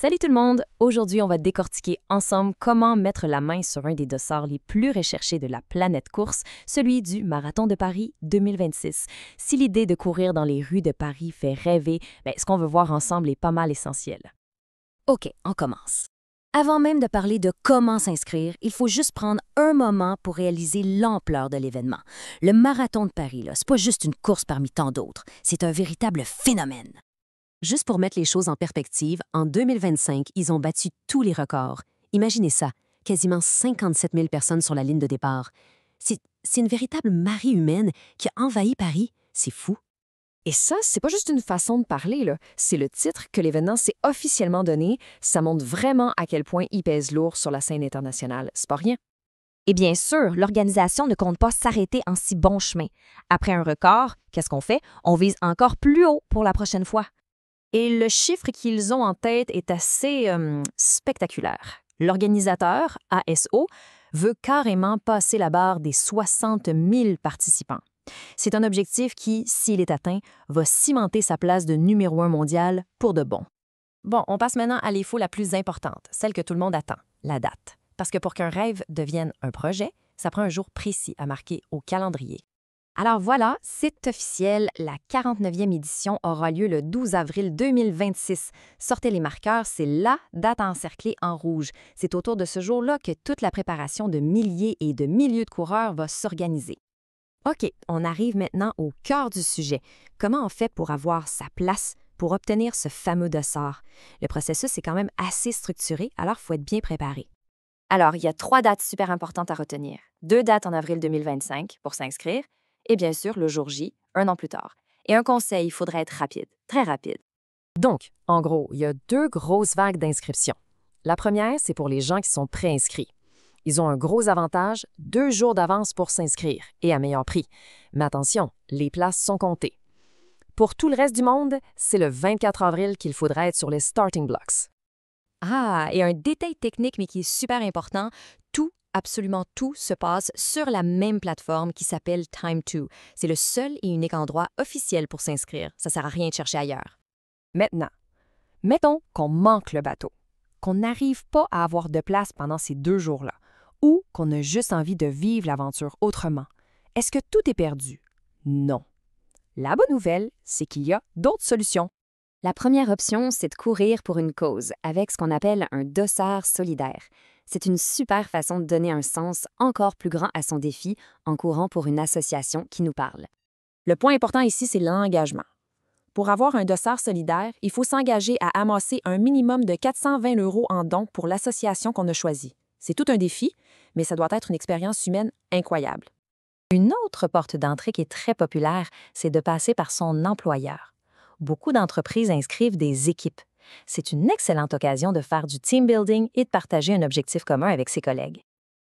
Salut tout le monde! Aujourd'hui, on va décortiquer ensemble comment mettre la main sur un des dossards les plus recherchés de la planète course, celui du Marathon de Paris 2026. Si l'idée de courir dans les rues de Paris fait rêver, ce qu'on veut voir ensemble est pas mal essentiel. OK, on commence. Avant même de parler de comment s'inscrire, il faut juste prendre un moment pour réaliser l'ampleur de l'événement. Le Marathon de Paris, c'est pas juste une course parmi tant d'autres, c'est un véritable phénomène. Juste pour mettre les choses en perspective, en 2025, ils ont battu tous les records. Imaginez ça, quasiment 57 000 personnes sur la ligne de départ. C'est une véritable marée humaine qui a envahi Paris. C'est fou. Et ça, c'est pas juste une façon de parler, là. C'est le titre que l'événement s'est officiellement donné. Ça montre vraiment à quel point il pèse lourd sur la scène internationale. C'est pas rien. Et bien sûr, l'organisation ne compte pas s'arrêter en si bon chemin. Après un record, qu'est-ce qu'on fait? On vise encore plus haut pour la prochaine fois. Et le chiffre qu'ils ont en tête est assez spectaculaire. L'organisateur, ASO, veut carrément passer la barre des 60 000 participants. C'est un objectif qui, s'il est atteint, va cimenter sa place de numéro 1 mondial pour de bon. Bon, on passe maintenant à l'info la plus importante, celle que tout le monde attend, la date. Parce que pour qu'un rêve devienne un projet, ça prend un jour précis à marquer au calendrier. Alors voilà, c'est officiel, la 49e édition aura lieu le 12 avril 2026. Sortez les marqueurs, c'est la date encerclée en rouge. C'est autour de ce jour-là que toute la préparation de milliers et de milliers de coureurs va s'organiser. OK, on arrive maintenant au cœur du sujet. Comment on fait pour avoir sa place, pour obtenir ce fameux dossard? Le processus est quand même assez structuré, alors il faut être bien préparé. Alors, il y a 3 dates super importantes à retenir. 2 dates en avril 2025 pour s'inscrire, et bien sûr le jour J, un an plus tard. Et un conseil, il faudrait être rapide, très rapide. Donc, en gros, il y a 2 grosses vagues d'inscriptions. La première, c'est pour les gens qui sont préinscrits. Ils ont un gros avantage, 2 jours d'avance pour s'inscrire, et à meilleur prix. Mais attention, les places sont comptées. Pour tout le reste du monde, c'est le 24 avril qu'il faudra être sur les starting blocks. Ah, et un détail technique, mais qui est super important, absolument tout se passe sur la même plateforme qui s'appelle Time2. C'est le seul et unique endroit officiel pour s'inscrire. Ça sert à rien de chercher ailleurs. Maintenant, mettons qu'on manque le bateau, qu'on n'arrive pas à avoir de place pendant ces 2 jours-là, ou qu'on a juste envie de vivre l'aventure autrement. Est-ce que tout est perdu? Non. La bonne nouvelle, c'est qu'il y a d'autres solutions. La première option, c'est de courir pour une cause, avec ce qu'on appelle un dossard solidaire. C'est une super façon de donner un sens encore plus grand à son défi en courant pour une association qui nous parle. Le point important ici, c'est l'engagement. Pour avoir un dossard solidaire, il faut s'engager à amasser un minimum de 420 € en dons pour l'association qu'on a choisie. C'est tout un défi, mais ça doit être une expérience humaine incroyable. Une autre porte d'entrée qui est très populaire, c'est de passer par son employeur. Beaucoup d'entreprises inscrivent des équipes. C'est une excellente occasion de faire du team building et de partager un objectif commun avec ses collègues.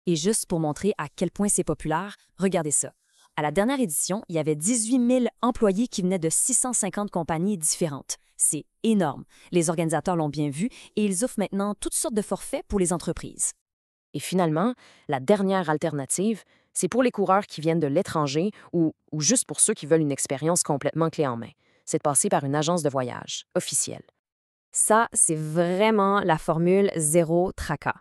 Et juste pour montrer à quel point c'est populaire, regardez ça. À la dernière édition, il y avait 18 000 employés qui venaient de 650 compagnies différentes. C'est énorme. Les organisateurs l'ont bien vu et ils offrent maintenant toutes sortes de forfaits pour les entreprises. Et finalement, la dernière alternative, c'est pour les coureurs qui viennent de l'étranger ou juste pour ceux qui veulent une expérience complètement clé en main. C'est de passer par une agence de voyage officielle. Ça, c'est vraiment la formule zéro tracas.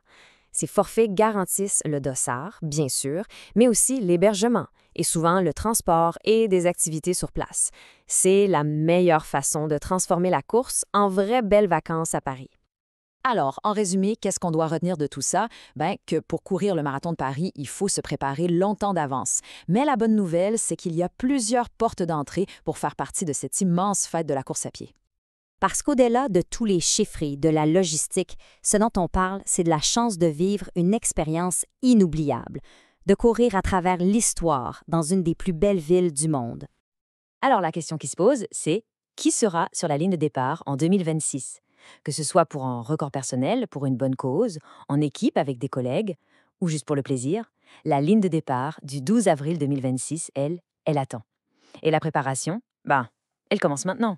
Ces forfaits garantissent le dossard, bien sûr, mais aussi l'hébergement et souvent le transport et des activités sur place. C'est la meilleure façon de transformer la course en vraies belles vacances à Paris. Alors, en résumé, qu'est-ce qu'on doit retenir de tout ça? Que pour courir le Marathon de Paris, il faut se préparer longtemps d'avance. Mais la bonne nouvelle, c'est qu'il y a plusieurs portes d'entrée pour faire partie de cette immense fête de la course à pied. Parce qu'au-delà de tous les chiffres, de la logistique, ce dont on parle, c'est de la chance de vivre une expérience inoubliable, de courir à travers l'histoire dans une des plus belles villes du monde. Alors la question qui se pose, c'est qui sera sur la ligne de départ en 2026? Que ce soit pour un record personnel, pour une bonne cause, en équipe avec des collègues, ou juste pour le plaisir, la ligne de départ du 12 avril 2026, elle attend. Et la préparation, elle commence maintenant.